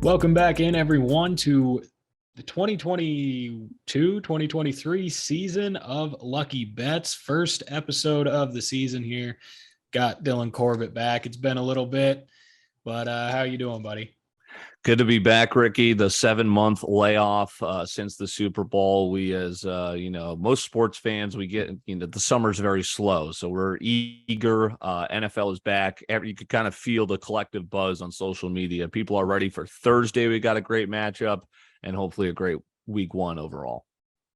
Welcome back in, everyone, to the 2022-2023 season of Lucky Bets. First episode of the season here. Got Dylan Corbett back. It's been a little bit, but how you doing, buddy? Good to be back, Ricky. The 7-month layoff since the Super Bowl. We, as most sports fans, we get, the summer's very slow. So we're eager. NFL is back. You could kind of feel the collective buzz on social media. People are ready for Thursday. We got a great matchup and hopefully a great week one overall.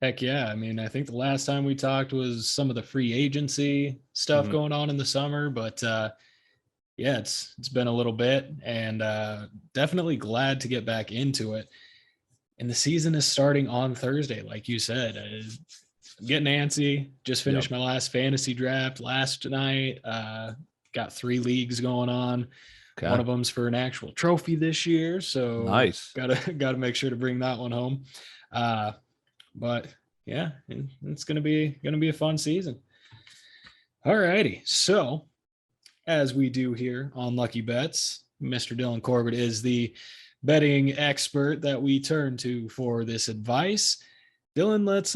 Heck yeah. I mean, I think the last time we talked was some of the free agency stuff going on in the summer, but yeah, it's been a little bit, and definitely glad to get back into it. And the season is starting on Thursday, like you said. I'm getting antsy. Just finished my last fantasy draft last night. Got 3 leagues going on. Okay. One of them's for an actual trophy this year, so nice. Gotta make sure to bring that one home. But yeah, it's gonna be a fun season. All righty, so as we do here on Lucky Bets, Mr. Dylan Corbett is the betting expert that we turn to for this advice. Dylan, let's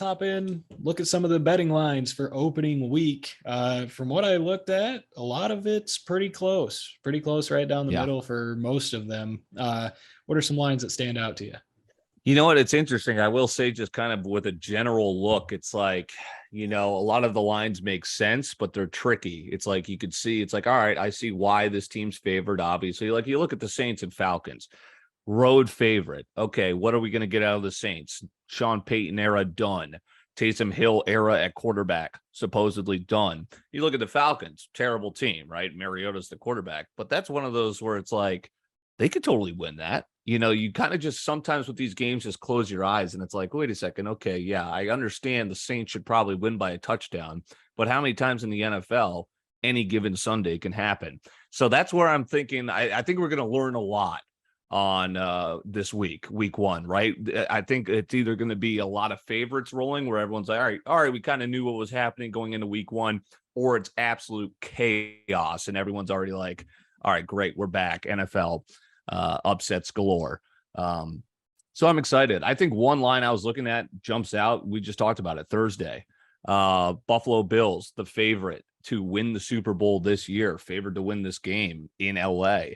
hop in, look at some of the betting lines for opening week. From what I looked at, a lot of it's pretty close right down the middle for most of them. What are some lines that stand out to you? You know what? It's interesting. I will say, just kind of with a general look, it's like, a lot of the lines make sense, but they're tricky. It's like you could see, it's like, all right, I see why this team's favored, obviously. Like you look at the Saints and Falcons, road favorite. Okay, what are we going to get out of the Saints? Sean Payton era done. Taysom Hill era at quarterback, supposedly done. You look at the Falcons, terrible team, right? Mariota's the quarterback, but that's one of those where it's like, they could totally win that. You kind of just sometimes with these games, just close your eyes and it's like, wait a second. Okay. Yeah. I understand the Saints should probably win by a touchdown, but how many times in the NFL any given Sunday can happen? So that's where I'm thinking, I think we're going to learn a lot on this week one, right? I think it's either going to be a lot of favorites rolling where everyone's like, all right, we kind of knew what was happening going into week one, or it's absolute chaos and everyone's already like, all right, great. We're back. NFL. Upsets galore. So I'm excited. I think one line I was looking at jumps out. We just talked about it Thursday. Buffalo Bills, the favorite to win the Super Bowl this year, favored to win this game in LA.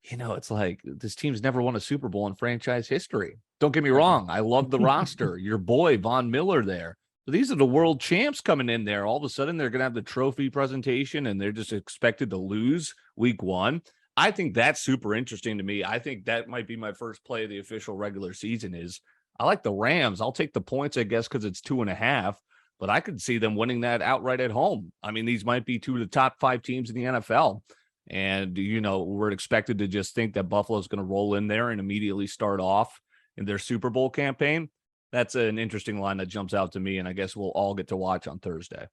It's like this team's never won a Super Bowl in franchise history. Don't get me wrong. I love the roster. Your boy, Von Miller there. But these are the world champs coming in there. All of a sudden, they're going to have the trophy presentation, and they're just expected to lose week one. I think that's super interesting to me. I think that might be my first play of the official regular season is I like the Rams. I'll take the points, I guess, because it's 2.5, but I could see them winning that outright at home. I mean, these might be 2 of the top 5 teams in the NFL. And, we're expected to just think that Buffalo's going to roll in there and immediately start off in their Super Bowl campaign. That's an interesting line that jumps out to me, and I guess we'll all get to watch on Thursday.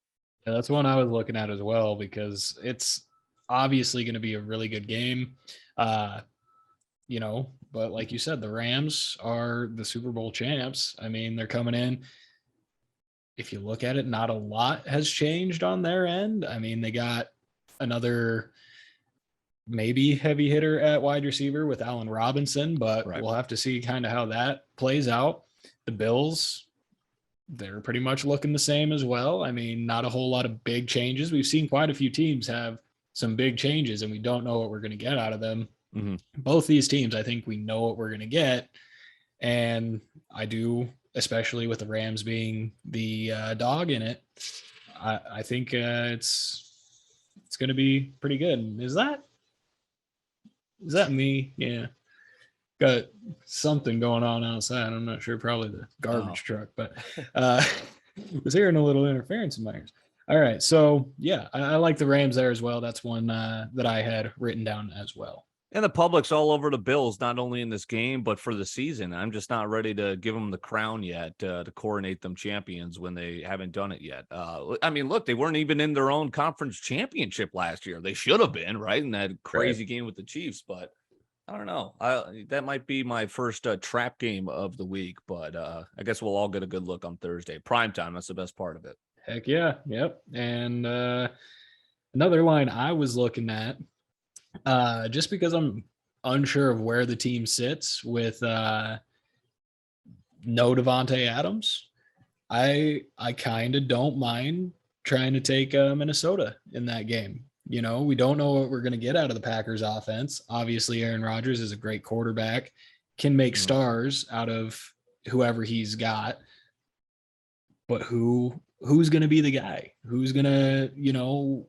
Yeah, that's one I was looking at as well because it's obviously going to be a really good game. But like you said, the Rams are the Super Bowl champs. I mean, they're coming in. If you look at it, not a lot has changed on their end. I mean, they got another maybe heavy hitter at wide receiver with Allen Robinson, but We'll have to see kind of how that plays out. The Bills, they're pretty much looking the same as well. I mean, not a whole lot of big changes. We've seen quite a few teams have some big changes and we don't know what we're going to get out of them. Mm-hmm. Both these teams, I think we know what we're going to get. And I do, especially with the Rams being the dog in it. I think it's going to be pretty good. Is that me? Yeah. Got something going on outside. I'm not sure, probably the garbage truck, but was hearing a little interference in my ears. All right. So yeah, I like the Rams there as well. That's one that I had written down as well. And the public's all over the Bills, not only in this game, but for the season. I'm just not ready to give them the crown yet to coronate them champions when they haven't done it yet. I mean, look, they weren't even in their own conference championship last year. They should have been, right? In that crazy game with the Chiefs, but I don't know. That might be my first trap game of the week, but I guess we'll all get a good look on Thursday. Primetime, that's the best part of it. Heck yeah. Yep. And another line I was looking at, just because I'm unsure of where the team sits with no Devontae Adams. I kind of don't mind trying to take Minnesota in that game. You know, we don't know what we're going to get out of the Packers offense. Obviously, Aaron Rodgers is a great quarterback, can make stars out of whoever he's got. But who's going to be the guy? Who's going to, you know,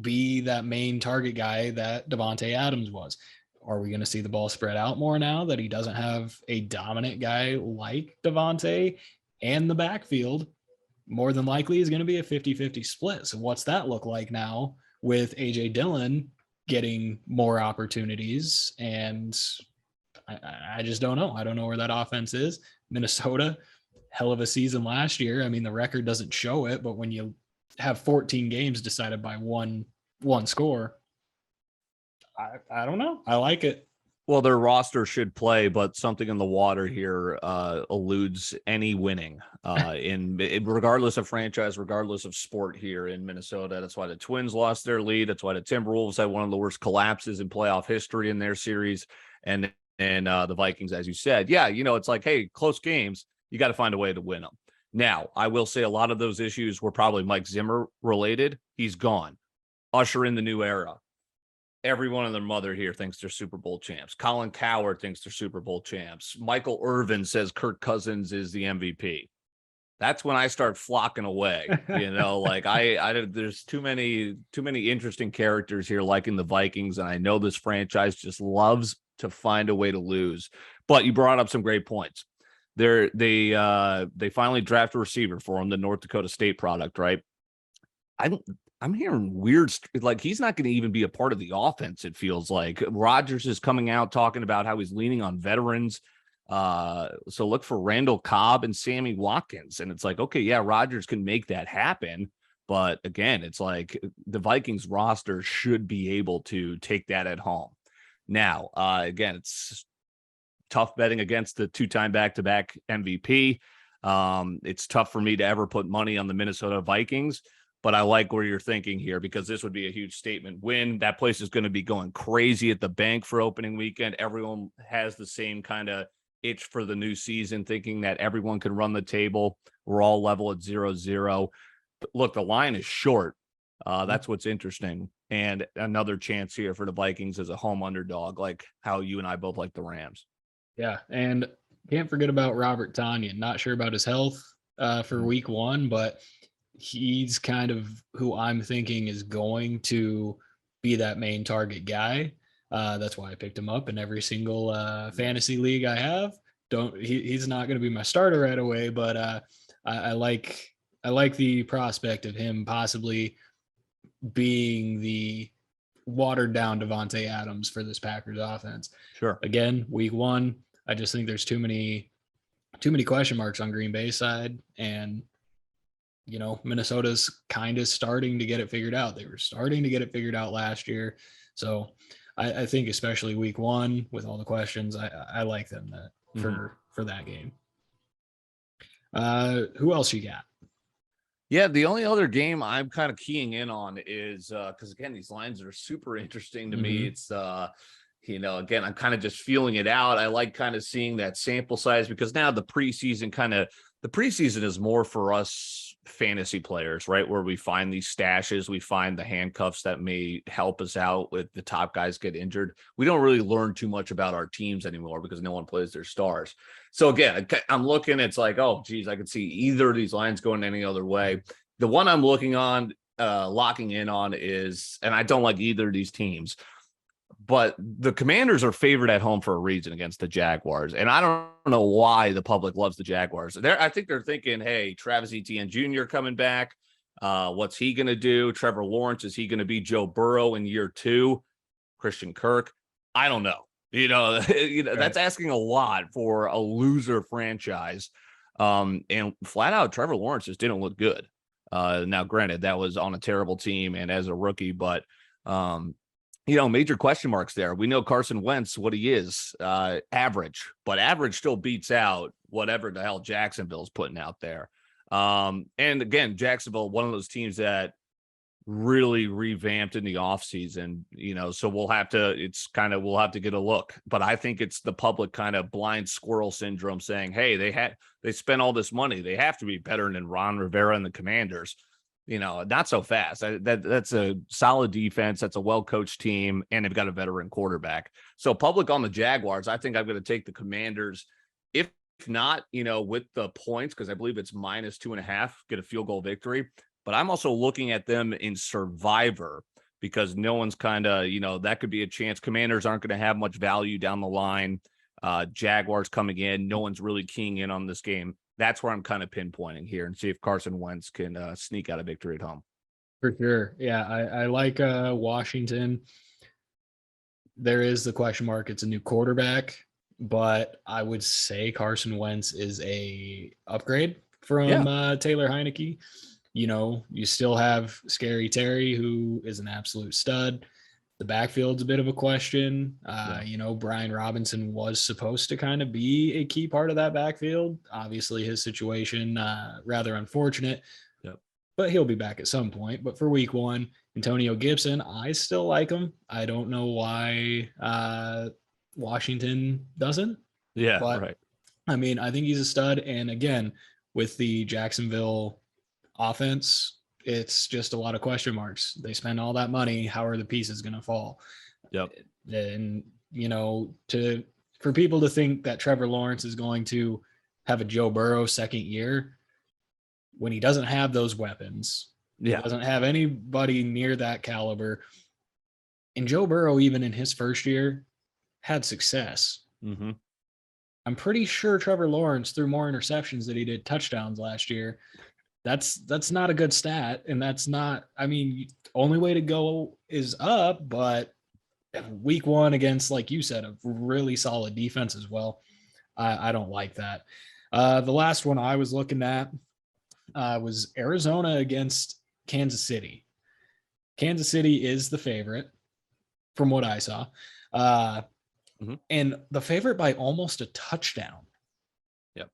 be that main target guy that Devontae Adams was? Are we going to see the ball spread out more now that he doesn't have a dominant guy like Devontae and the backfield? More than likely is going to be a 50-50 split. So what's that look like now with AJ Dillon getting more opportunities? And I just don't know. I don't know where that offense is. Minnesota, hell of a season last year. I mean, the record doesn't show it, but when you have 14 games decided by one score, I don't know. I like it. Well, their roster should play, but something in the water here eludes any winning regardless of franchise, regardless of sport here in Minnesota. That's why the Twins lost their lead. That's why the Timberwolves had one of the worst collapses in playoff history in their series. And the Vikings, as you said, yeah, you know, it's like, hey, close games, you got to find a way to win them. Now, I will say a lot of those issues were probably Mike Zimmer related. He's gone. Usher in the new era. Everyone and their mother here thinks they're Super Bowl champs. Colin Cowherd thinks they're Super Bowl champs. Michael Irvin says Kirk Cousins is the MVP. That's when I start flocking away. You know, like I there's too many interesting characters here liking the Vikings, and I know this franchise just loves to find a way to lose. But you brought up some great points. They finally draft a receiver for him, the North Dakota State product, right? I'm hearing weird, like he's not going to even be a part of the offense. It feels like Rodgers is coming out talking about how he's leaning on veterans. So look for Randall Cobb and Sammy Watkins. And it's like, okay, yeah, Rodgers can make that happen. But again, it's like the Vikings roster should be able to take that at home. Now, again, it's tough betting against the two-time back-to-back MVP. It's tough for me to ever put money on the Minnesota Vikings. But I like where you're thinking here because this would be a huge statement win. That place is going to be going crazy at the bank for opening weekend. Everyone has the same kind of itch for the new season, thinking that everyone can run the table. We're all level at 0-0. But look, the line is short. That's what's interesting. And another chance here for the Vikings as a home underdog, like how you and I both like the Rams. Yeah, and can't forget about Robert Tonyan. Not sure about his health for week one, but he's kind of who I'm thinking is going to be that main target guy. That's why I picked him up in every single fantasy league I have. He's not going to be my starter right away, but I like the prospect of him possibly being the watered down Devontae Adams for this Packers offense. Sure. Again, week one, I just think there's too many question marks on Green Bay's side, and you know, Minnesota's kind of starting to get it figured out. They were starting to get it figured out last year. So I think especially week one with all the questions, I like them for that game. Who else you got? Yeah, the only other game I'm kind of keying in on is because again, these lines are super interesting to me. It's you know, again, I'm kind of just feeling it out. I like kind of seeing that sample size because now the preseason is more for us fantasy players, right? Where we find these stashes, we find the handcuffs that may help us out with the top guys get injured. We don't really learn too much about our teams anymore because no one plays their stars. So again, I'm looking, it's like, oh, geez, I could see either of these lines going any other way. The one I'm looking on, locking in on is, and I don't like either of these teams, but the Commanders are favored at home for a reason against the Jaguars. And I don't know why the public loves the Jaguars. I think they're thinking, hey, Travis Etienne Jr. coming back. What's he going to do? Trevor Lawrence, is he going to be Joe Burrow in year 2? Christian Kirk? I don't know. You know, right. That's asking a lot for a loser franchise. And flat out, Trevor Lawrence just didn't look good. Now, granted, that was on a terrible team and as a rookie, but you know, major question marks there. We know Carson Wentz, what he is, average, but average still beats out whatever the hell Jacksonville's putting out there. And again, Jacksonville, one of those teams that really revamped in the offseason, so we'll have to get a look. But I think it's the public kind of blind squirrel syndrome saying, hey, they spent all this money. They have to be better than Ron Rivera and the Commanders. Not so fast. That's a solid defense. That's a well-coached team, and they've got a veteran quarterback. So public on the Jaguars, I think I'm going to take the Commanders. If not, with the points, because I believe it's -2.5, get a field goal victory. But I'm also looking at them in Survivor because no one's kind of, that could be a chance. Commanders aren't going to have much value down the line. Jaguars coming in. No one's really keying in on this game. That's where I'm kind of pinpointing here and see if Carson Wentz can sneak out a victory at home. For sure. Yeah, I like Washington. There is the question mark. It's a new quarterback, but I would say Carson Wentz is a upgrade from Taylor Heineke. You still have Scary Terry, who is an absolute stud. The backfield's a bit of a question. Brian Robinson was supposed to kind of be a key part of that backfield. Obviously, his situation, rather unfortunate, but he'll be back at some point. But for week one, Antonio Gibson, I still like him. I don't know why Washington doesn't. Yeah, but, right. I mean, I think he's a stud. And again, with the Jacksonville offense, it's just a lot of question marks. They spend all that money. How are the pieces going to fall? Yep. And, for people to think that Trevor Lawrence is going to have a Joe Burrow second year when he doesn't have those weapons, he doesn't have anybody near that caliber. And Joe Burrow, even in his first year, had success. Mm-hmm. I'm pretty sure Trevor Lawrence threw more interceptions than he did touchdowns last year. That's not a good stat. And that's not, only way to go is up, but week one against, like you said, a really solid defense as well. I don't like that. The last one I was looking at was Arizona against Kansas City. Kansas City is the favorite from what I saw. And the favorite by almost a touchdown. Yep.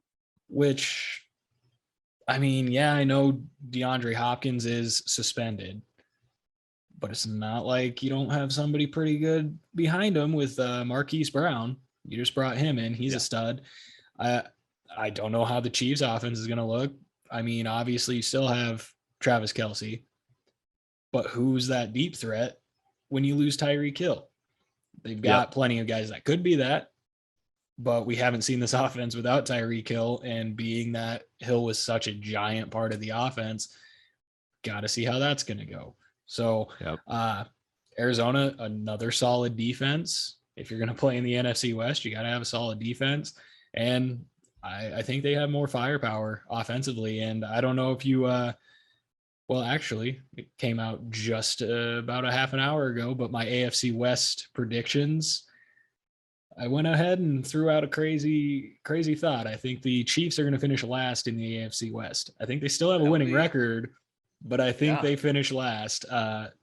Which, I know DeAndre Hopkins is suspended, but it's not like you don't have somebody pretty good behind him with Marquise Brown. You just brought him in. He's a stud. I don't know how the Chiefs offense is going to look. Obviously you still have Travis Kelce, but who's that deep threat when you lose Tyreek Hill? They've got plenty of guys that could be that, but we haven't seen this offense without Tyreek Hill, and being that Hill was such a giant part of the offense, got to see how that's going to go. So Arizona, another solid defense. If you're going to play in the NFC West, you got to have a solid defense. And I think they have more firepower offensively. And I don't know if you, actually, it came out just about a half an hour ago, but my AFC West predictions, I went ahead and threw out a crazy thought. I think the Chiefs are going to finish last in the AFC West. I think they still have a winning record, but I think they finish last,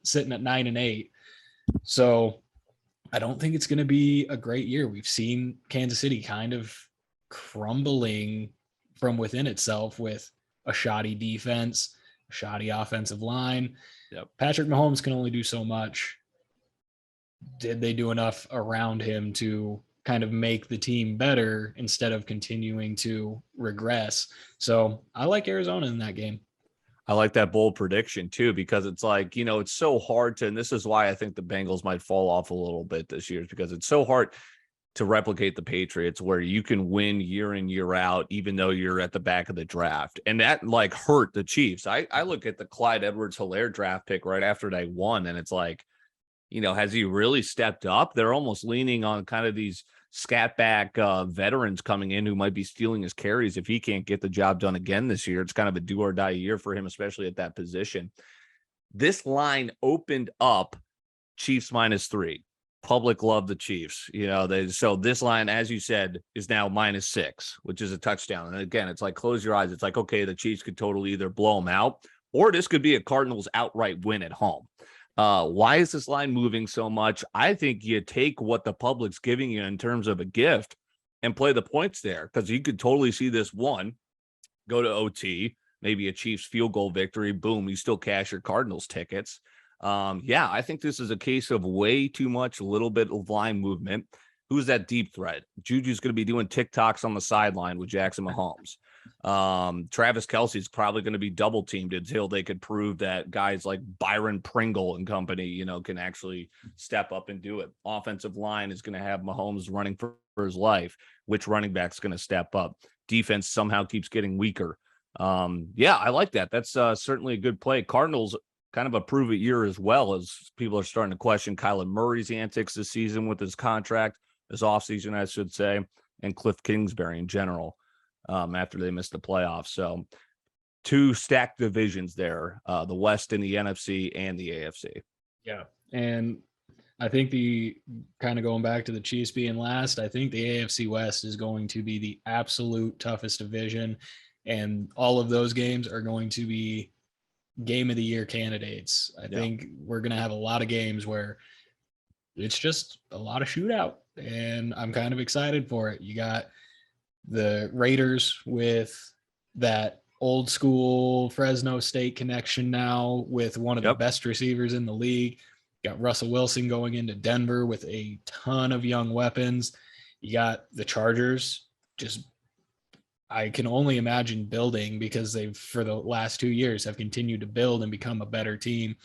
sitting at 9-8. So I don't think it's going to be a great year. We've seen Kansas City kind of crumbling from within itself with a shoddy defense, a shoddy offensive line. Patrick Mahomes can only do so much. Did they do enough around him to kind of make the team better instead of continuing to regress? So I like Arizona in that game. I like that bold prediction too, because it's like, it's so hard to, and this is why I think the Bengals might fall off a little bit this year, because it's so hard to replicate the Patriots where you can win year in, year out, even though you're at the back of the draft. And that hurt the Chiefs. I look at the Clyde Edwards-Helaire draft pick right after they won, and it's like, has he really stepped up? They're almost leaning on kind of these scat back veterans coming in who might be stealing his carries if he can't get the job done again this year. It's kind of a do or die year for him, especially at that position. This line opened up Chiefs -3. Public love the Chiefs. So this line, as you said, is now -6, which is a touchdown. And again, it's like, close your eyes. It's like, okay, the Chiefs could totally either blow them out, or this could be a Cardinals outright win at home. Why is this line moving so much? I think you take what the public's giving you in terms of a gift and play the points there, because you could totally see this one go to OT, maybe a Chiefs field goal victory, boom, you still cash your Cardinals tickets. I think this is a case of way too much, little bit of line movement. Who's that deep threat? Juju's going to be doing TikToks on the sideline with Jackson Mahomes. Travis Kelce's probably going to be double teamed until they could prove that guys like Byron Pringle and company, can actually step up and do it. Offensive line is going to have Mahomes running for his life. Which running back's going to step up? Defense somehow keeps getting weaker. I like that. That's certainly a good play. Cardinals kind of a prove it year as well, as people are starting to question Kyler Murray's antics this season with his contract, his offseason, I should say, and Cliff Kingsbury in general after they missed the playoffs. So 2 stacked divisions there, the West and the NFC and the AFC. Yeah. And I think the kind of going back to the Chiefs being last, I think the AFC West is going to be the absolute toughest division. And all of those games are going to be game of the year candidates. I think we're going to have a lot of games where it's just a lot of shootout, and I'm kind of excited for it. You got the Raiders with that old school Fresno State connection now with one of the best receivers in the league. You got Russell Wilson going into Denver with a ton of young weapons. You got the Chargers just, I can only imagine building, because they've, for the last 2 years, have continued to build and become a better team.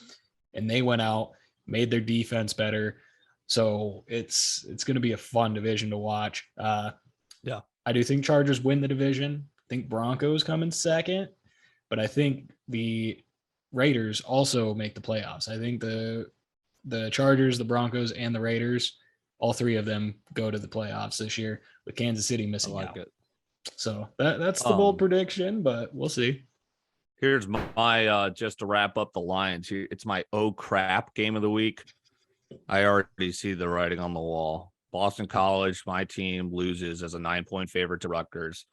And they went out, made their defense better. So it's going to be a fun division to watch. I do think Chargers win the division. I think Broncos come in second, but I think the Raiders also make the playoffs. I think the Chargers, the Broncos, and the Raiders, all 3 of them go to the playoffs this year, with Kansas City missing out. It. So that's the bold prediction, but we'll see. Here's my just to wrap up the Lions. It's my oh crap game of the week. I already see the writing on the wall. Boston College, my team, loses as a 9-point favorite to Rutgers.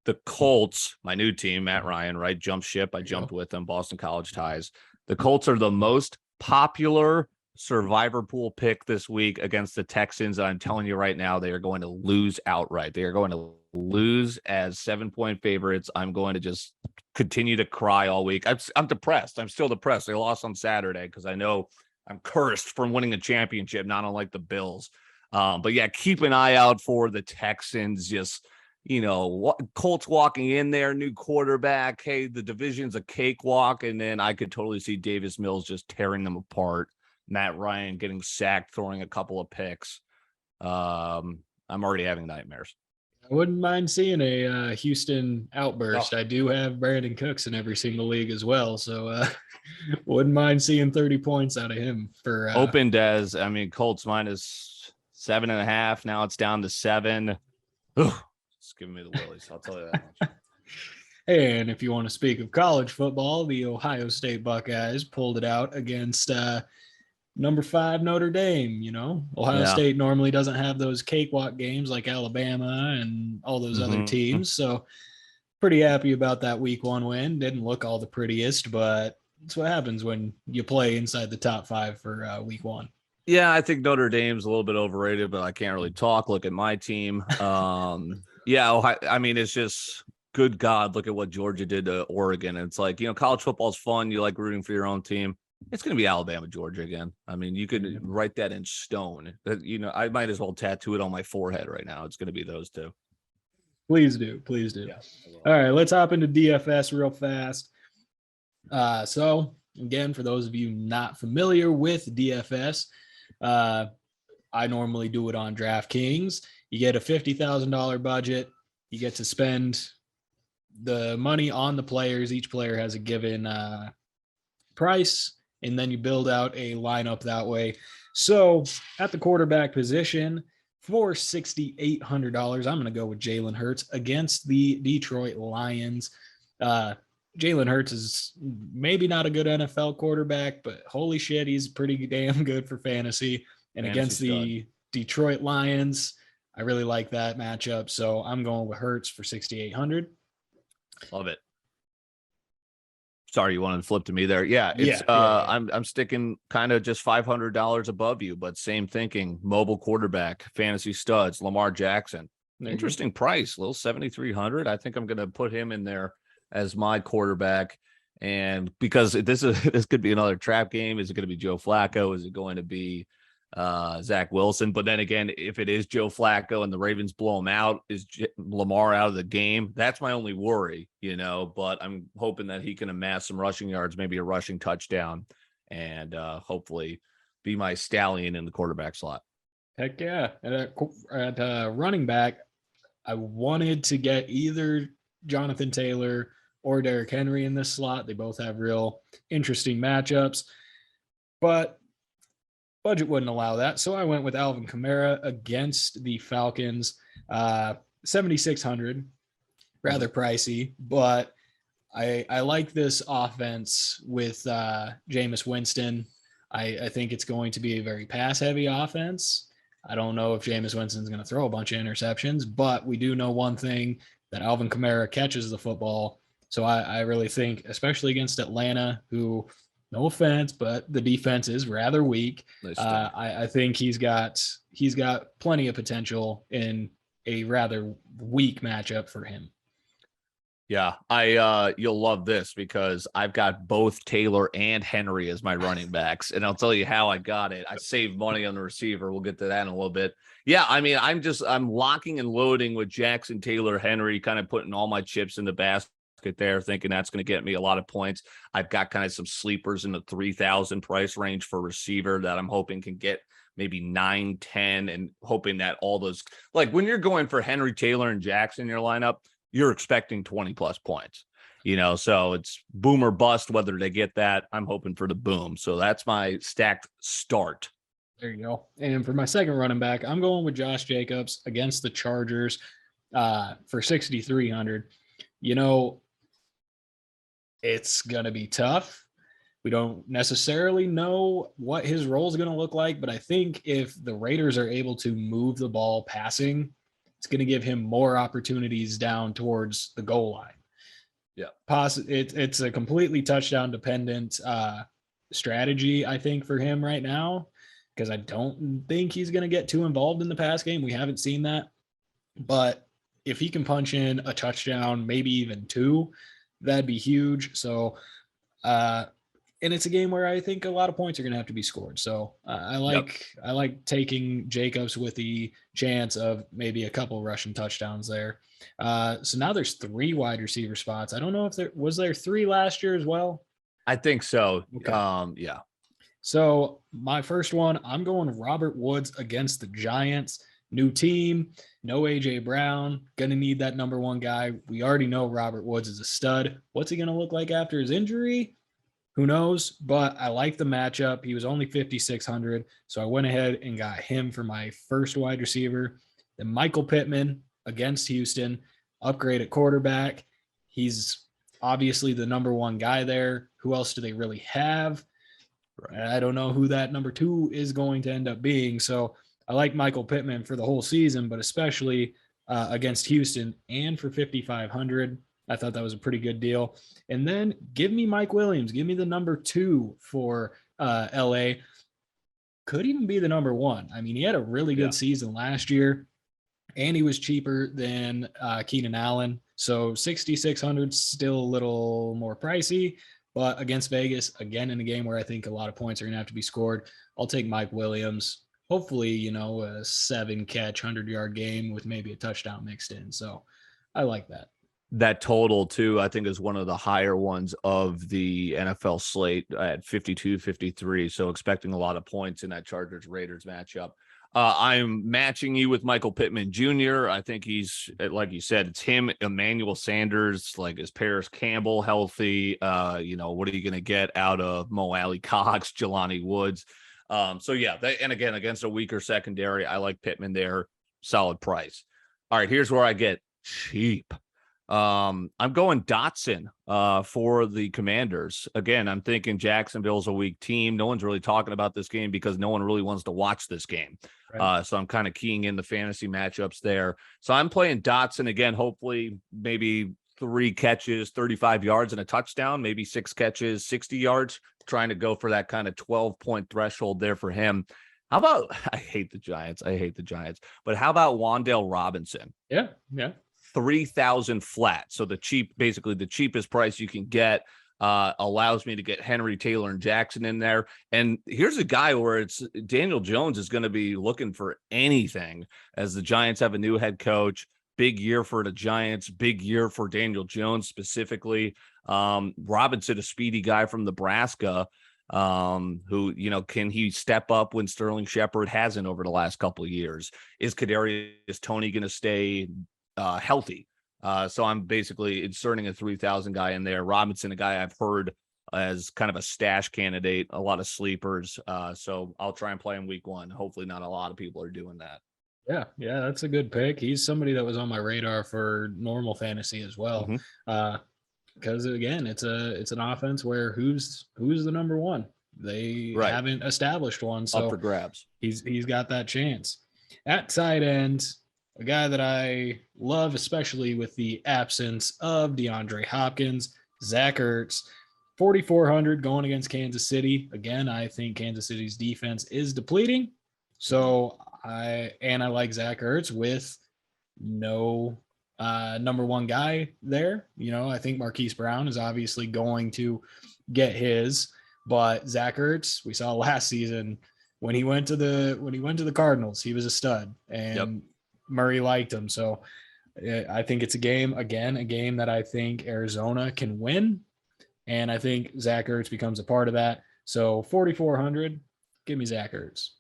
The Colts, my new team, Matt Ryan, right? Jump ship. I jumped with them. Boston College ties. The Colts are the most popular survivor pool pick this week against the Texans. I'm telling you right now, they are going to lose outright. They are going to lose as 7-point favorites. I'm going to just continue to cry all week. I'm depressed. I'm still depressed. They lost on Saturday because I know I'm cursed from winning a championship, not unlike the Bills. But yeah, keep an eye out for the Texans. Just, Colts walking in there, new quarterback. Hey, the division's a cakewalk. And then I could totally see Davis Mills just tearing them apart. Matt Ryan getting sacked, throwing a couple of picks. I'm already having nightmares. I wouldn't mind seeing a Houston outburst. I do have Brandon Cooks in every single league as well, so wouldn't mind seeing 30 points out of him. For opened as, Colts minus 7.5. Now it's down to 7. It's giving me the willies. I'll tell you that much. And if you want to speak of college football, the Ohio State Buckeyes pulled it out against number 5 Notre Dame. Ohio State normally doesn't have those cakewalk games like Alabama and all those other teams. So pretty happy about that week 1 win. Didn't look all the prettiest, but that's what happens when you play inside the top 5 for week 1. Yeah, I think Notre Dame's a little bit overrated, but I can't really talk. Look at my team. It's just, good God, look at what Georgia did to Oregon. It's like, college football is fun. You like rooting for your own team. It's going to be Alabama, Georgia again. You could write that in stone. I might as well tattoo it on my forehead right now. It's going to be those 2. Please do. Yeah. All right, let's hop into DFS real fast. So again, for those of you not familiar with DFS, I normally do it on DraftKings. You get a $50,000 budget. You get to spend the money on the players. Each player has a given price, and then you build out a lineup that way. So at the quarterback position for $6,800, I'm going to go with Jalen Hurts against the Detroit Lions. Jalen Hurts is maybe not a good NFL quarterback, but holy shit, he's pretty damn good for fantasy. And against the Detroit Lions, I really like that matchup. So I'm going with Hurts for $6,800. Love it. Sorry, you wanted to flip to me there. Yeah, I'm sticking kind of just $500 above you, but same thinking. Mobile quarterback, fantasy studs, Lamar Jackson. Interesting price, little 7,300. I think I'm going to put him in there as my quarterback. And because this could be another trap game. Is it going to be Joe Flacco? Is it going to be Zach Wilson? But then again, if it is Joe Flacco and the Ravens blow him out, is Lamar out of the game? That's my only worry, but I'm hoping that he can amass some rushing yards, maybe a rushing touchdown, and hopefully be my stallion in the quarterback slot. Heck yeah. At running back, I wanted to get either Jonathan Taylor or Derrick Henry in this slot. They both have real interesting matchups, but budget wouldn't allow that. So I went with Alvin Kamara against the Falcons. 7,600, rather pricey, but I like this offense with Jameis Winston. I think it's going to be a very pass-heavy offense. I don't know if Jameis Winston's going to throw a bunch of interceptions, but we do know one thing, that Alvin Kamara catches the football. So I really think, especially against Atlanta, who, no offense, but the defense is rather weak. I think he's got plenty of potential in a rather weak matchup for him. Yeah, you'll love this because I've got both Taylor and Henry as my running backs, and I'll tell you how I got it. I saved money on the receiver. We'll get to that in a little bit. Yeah, I mean, I'm locking and loading with Jackson, Taylor, Henry, kind of putting all my chips in the basket there, thinking that's going to get me a lot of points. I've got kind of some sleepers in the 3,000 price range for receiver that I'm hoping can get maybe 9, 10, and hoping that all those, like when you're going for Henry, Taylor, and Jackson in your lineup, you're expecting 20 plus points, so it's boom or bust, whether they get that. I'm hoping for the boom. So that's my stacked start. There you go. And for my second running back, I'm going with Josh Jacobs against the Chargers for 6,300. It's going to be tough. We don't necessarily know what his role is going to look like, but I think if the Raiders are able to move the ball passing, it's going to give him more opportunities down towards the goal line. Yeah. It's a completely touchdown dependent strategy, I think, for him right now, because I don't think he's going to get too involved in the pass game. We haven't seen that. But if he can punch in a touchdown, maybe even 2, that'd be huge. So, and it's a game where I think a lot of points are going to have to be scored. So I like taking Jacobs with the chance of maybe a couple rushing touchdowns there. So now there's 3 wide receiver spots. I don't know if there was 3 last year as well. I think so. Okay. Yeah. So my first one, I'm going Robert Woods against the Giants. New team, no AJ Brown, going to need that number 1 guy. We already know Robert Woods is a stud. What's he going to look like after his injury? Who knows? But I like the matchup. He was only 5,600, so I went ahead and got him for my first wide receiver. Then Michael Pittman against Houston, upgrade at quarterback. He's obviously the number 1 guy there. Who else do they really have? Right. I don't know who that number 2 is going to end up being. So I like Michael Pittman for the whole season, but especially against Houston, and for 5,500. I thought that was a pretty good deal. And then give me Mike Williams. Give me the number 2 for LA. Could even be the number 1. I mean, he had a really good season last year, and he was cheaper than Keenan Allen. So 6,600, still a little more pricey. But against Vegas, again, in a game where I think a lot of points are going to have to be scored, I'll take Mike Williams. Hopefully, a 7-catch, 100-yard game with maybe a touchdown mixed in. So I like that. That total, too, I think is one of the higher ones of the NFL slate at 52, 53. So expecting a lot of points in that Chargers-Raiders matchup. I'm matching you with Michael Pittman Jr. I think he's, like you said, it's him, Emmanuel Sanders, like is Paris Campbell healthy? What are you going to get out of Mo Alley Cox, Jelani Woods? So yeah, and again, against a weaker secondary, I like Pittman there. Solid price. All right, here's where I get cheap. I'm going Dotson for the Commanders. Again, I'm thinking Jacksonville's a weak team. No one's really talking about this game because no one really wants to watch this game. Right. So I'm kind of keying in the fantasy matchups there. So I'm playing Dotson again, hopefully maybe 3 catches, 35 yards and a touchdown, maybe 6 catches, 60 yards, trying to go for that kind of 12-point threshold there for him. How about, I hate the Giants, but how about Wan'Dale Robinson? Yeah. 3,000 flat. So basically the cheapest price you can get, allows me to get Henry, Taylor, and Jackson in there. And here's a guy where it's Daniel Jones is going to be looking for anything as the Giants have a new head coach. Big year for the Giants, big year for Daniel Jones specifically. Robinson, a speedy guy from Nebraska, who, can he step up when Sterling Shepard hasn't over the last couple of years? Is Kadarius Toney going to stay healthy? So I'm basically inserting a 3,000 guy in there. Robinson, a guy I've heard as kind of a stash candidate, a lot of sleepers. So I'll try and play him week 1. Hopefully not a lot of people are doing that. Yeah, that's a good pick. He's somebody that was on my radar for normal fantasy as well. Because again, it's an offense where who's the number one? They haven't established one, so up for grabs. He's got that chance. At tight end, a guy that I love, especially with the absence of DeAndre Hopkins, Zach Ertz, 4,400 going against Kansas City. Again, I think Kansas City's defense is depleting, so I like Zach Ertz with no number one guy there. I think Marquise Brown is obviously going to get his, but Zach Ertz, we saw last season when he went to the Cardinals, he was a stud, and Murray liked him. So I think it's a game that I think Arizona can win, and I think Zach Ertz becomes a part of that. So 4,400, give me Zach Ertz.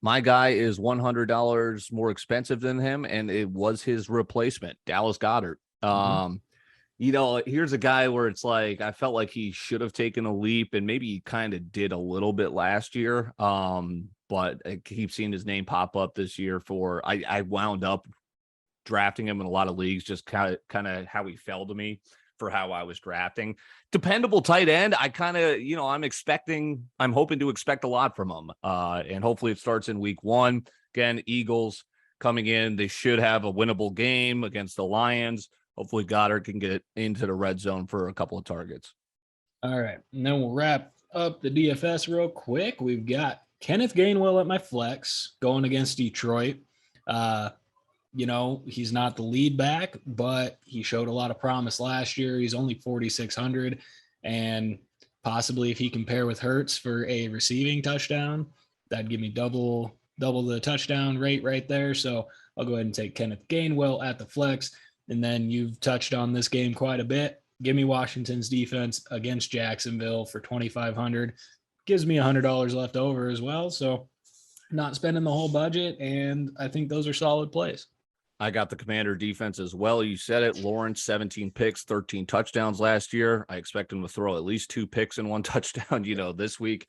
My guy is $100 more expensive than him, and it was his replacement, Dallas Goedert. Here's a guy where it's like I felt like he should have taken a leap, and maybe he kind of did a little bit last year. But I keep seeing his name pop up this year I wound up drafting him in a lot of leagues, just kind of how he fell to me for how I was drafting. Dependable tight end. I kind of, I'm hoping to expect a lot from him. And hopefully it starts in week 1. Again, Eagles coming in. They should have a winnable game against the Lions. Hopefully Goddard can get into the red zone for a couple of targets. All right. And then we'll wrap up the DFS real quick. We've got Kenneth Gainwell at my flex going against Detroit. He's not the lead back, but he showed a lot of promise last year. He's only 4,600, and possibly if he can pair with Hurts for a receiving touchdown, that'd give me double the touchdown rate right there. So I'll go ahead and take Kenneth Gainwell at the flex. And then you've touched on this game quite a bit. Give me Washington's defense against Jacksonville for 2,500. Gives me $100 left over as well. So not spending the whole budget, and I think those are solid plays. I got the Commander defense as well. You said it. Lawrence, 17 picks, 13 touchdowns last year. I expect him to throw at least 2 picks and 1 touchdown, this week.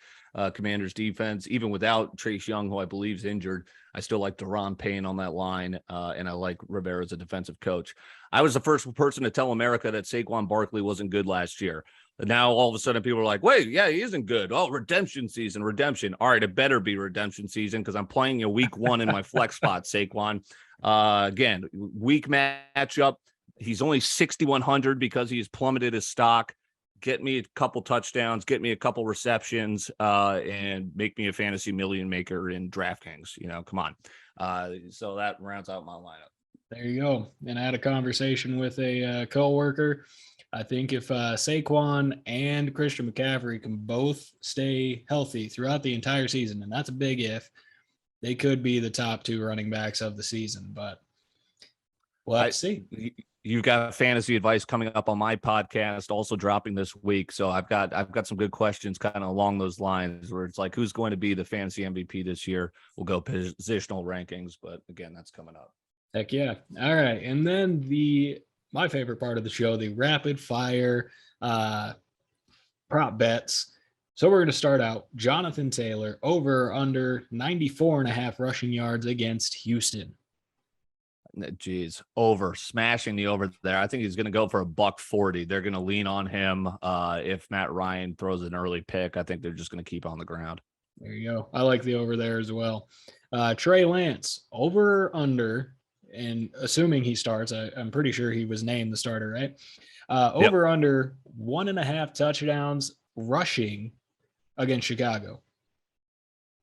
Commander's defense, even without Trace Young, who I believe is injured, I still like Deron Payne on that line, and I like Rivera as a defensive coach. I was the first person to tell America that Saquon Barkley wasn't good last year. And now all of a sudden people are like, wait, yeah, he isn't good. Oh, redemption season. All right, it better be redemption season because I'm playing you week 1 in my flex spot, Saquon. Again, weak matchup. He's only 6,100 because he's plummeted his stock. Get me a couple touchdowns, get me a couple receptions, and make me a fantasy million maker in DraftKings. Come on. So that rounds out my lineup. There you go. And I had a conversation with a coworker. I think if Saquon and Christian McCaffrey can both stay healthy throughout the entire season, and that's a big if, they could be the top 2 running backs of the season, but we'll have to see. You've got fantasy advice coming up on my podcast, also dropping this week. So I've got some good questions kind of along those lines where it's like, who's going to be the fantasy MVP this year? We'll go positional rankings, but again, that's coming up. Heck yeah. All right. And then my favorite part of the show, the rapid fire prop bets. So we're going to start out Jonathan Taylor over under 94.5 rushing yards against Houston. Geez, smashing the over there. I think he's going to go for $140. They're going to lean on him. If Matt Ryan throws an early pick, I think they're just going to keep on the ground. There you go. I like the over there as well. Trey Lance over under, and assuming he starts, I'm pretty sure he was named the starter, right? Over under 1.5 touchdowns rushing against Chicago.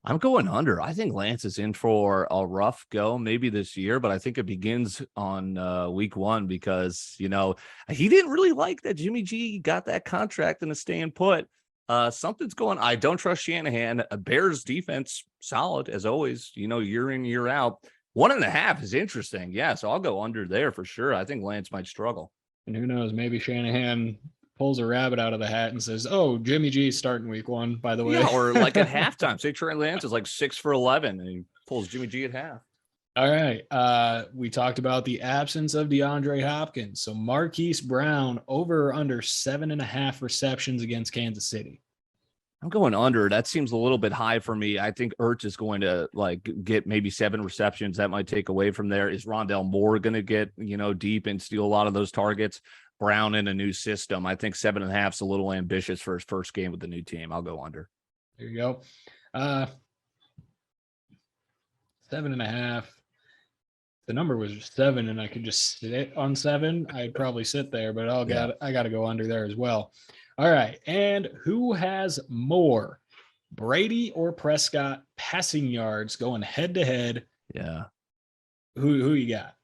I'm going under. I think Lance is in for a rough go maybe this year, but I think it begins on week 1 because, he didn't really like that Jimmy G got that contract and is staying put. Something's going. I don't trust Shanahan. Bears defense solid as always, year in, year out. 1.5 is interesting. Yeah, so I'll go under there for sure. I think Lance might struggle. And who knows, maybe Shanahan pulls a rabbit out of the hat and says, "Oh, Jimmy G's starting week 1, by the way." Yeah, or like at halftime, say Trey Lance is like 6 for 11 and he pulls Jimmy G at half. All right. We talked about the absence of DeAndre Hopkins. So Marquise Brown over or under 7.5 receptions against Kansas City. I'm going under. That seems a little bit high for me. I think Ertz is going to get maybe 7 receptions. That might take away from there. Is Rondell Moore going to get, deep and steal a lot of those targets? Brown in a new system. I think 7.5 is a little ambitious for his first game with the new team. I'll go under. There you go. 7.5. The number was 7 and I could just sit on 7. I'd probably sit there, but I got to go under there as well. All right. And who has more, Brady or Prescott passing yards going head to head? Yeah. Who you got?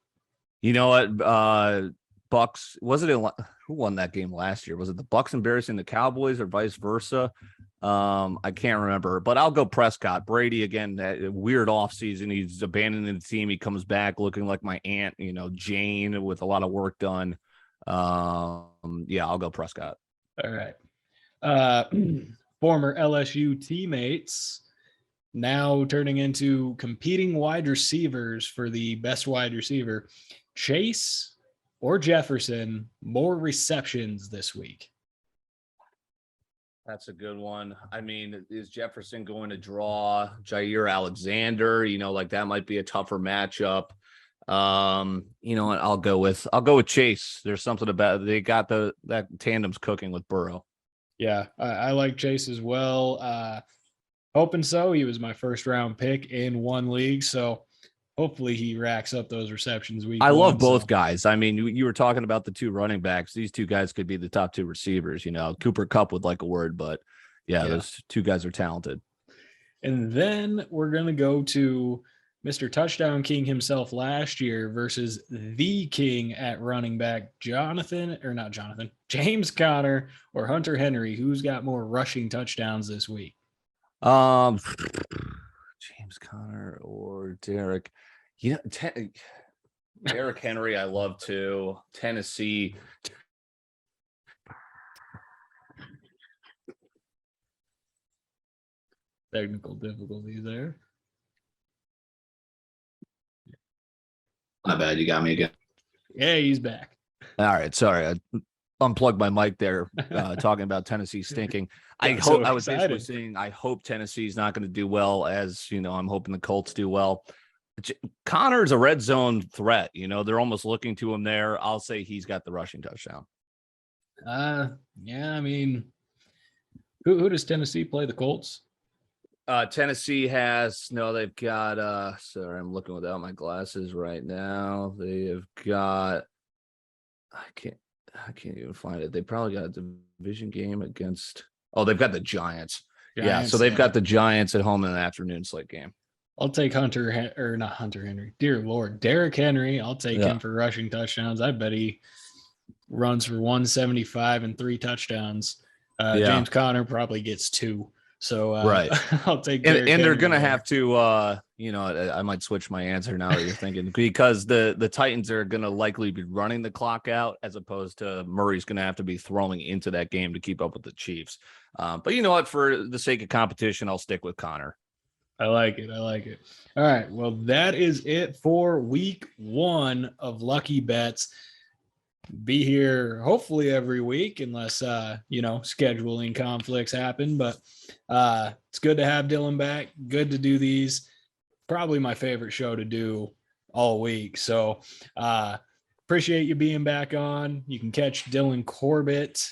You know what? Bucks. Who won that game last year? Was it the Bucks embarrassing the Cowboys or vice versa? I can't remember, but I'll go Prescott. Brady again, that weird offseason. He's abandoning the team. He comes back looking like my aunt, Jane, with a lot of work done. Yeah, I'll go Prescott. All right. Former LSU teammates now turning into competing wide receivers for the best wide receiver. Chase or Jefferson, more receptions this week? That's a good one. I mean, is Jefferson going to draw Jair Alexander? That might be a tougher matchup. I'll go with Chase. There's something about they got that tandem's cooking with Burrow. Yeah, I like Chase as well. Hoping so. He was my first round pick in one league, so hopefully he racks up those receptions. I love both guys. I mean, you were talking about the 2 running backs. These 2 guys could be the top 2 receivers. Cooper Kupp would like a word, but yeah, those 2 guys are talented. And then we're going to go to Mr. Touchdown King himself last year versus the king at running back, James Conner or Hunter Henry. Who's got more rushing touchdowns this week? James Conner or Derek. Derek Henry, I love too. Tennessee. Technical difficulties there. My bad. You got me again. Yeah, he's back. All right. Sorry. I unplugged my mic there talking about Tennessee stinking. I was basically saying I hope Tennessee's not going to do well, as I'm hoping the Colts do well. Connor is a red zone threat. They're almost looking to him there. I'll say he's got the rushing touchdown. Yeah, I mean, who does Tennessee play? The Colts? Tennessee they've got sorry, I'm looking without my glasses right now. They have got I can't even find it. They probably got a division game against they've got the Giants. So they've got the Giants at home in an afternoon slate game. I'll take not Hunter Henry. Dear Lord, Derrick Henry. I'll take him for rushing touchdowns. I bet he runs for 175 and 3 touchdowns. James Conner probably gets 2. So right. I'll take and they're gonna have to I might switch my answer now that you're thinking, because the Titans are gonna likely be running the clock out, as opposed to Murray's gonna have to be throwing into that game to keep up with the Chiefs. But you know what, for the sake of competition, I'll stick with Connor. I like it. All right. Well, that is it for week 1 of Lucky Bets. Be here hopefully every week, unless scheduling conflicts happen, but it's good to have Dylan back. Good to do these. Probably my favorite show to do all week. So appreciate you being back on. You can catch Dylan Corbet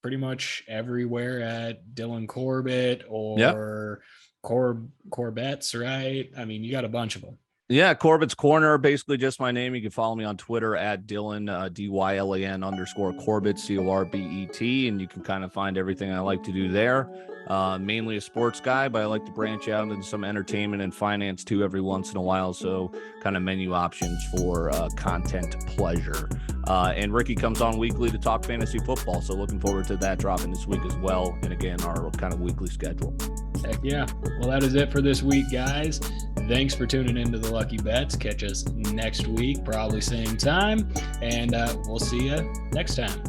pretty much everywhere at Dylan Corbet or Corbets, right? I mean, you got a bunch of them. Yeah, Corbet's Corner, basically just my name. You can follow me on Twitter at Dylan, DYLAN_Corbett, CORBET, and you can kind of find everything I like to do there. Mainly a sports guy, but I like to branch out into some entertainment and finance too every once in a while. So kind of menu options for content pleasure. And Ricky comes on weekly to talk fantasy football. So looking forward to that dropping this week as well. And again, our kind of weekly schedule. Heck yeah. Well, that is it for this week, guys. Thanks for tuning into the Lucky Bets. Catch us next week, probably same time. And we'll see you next time.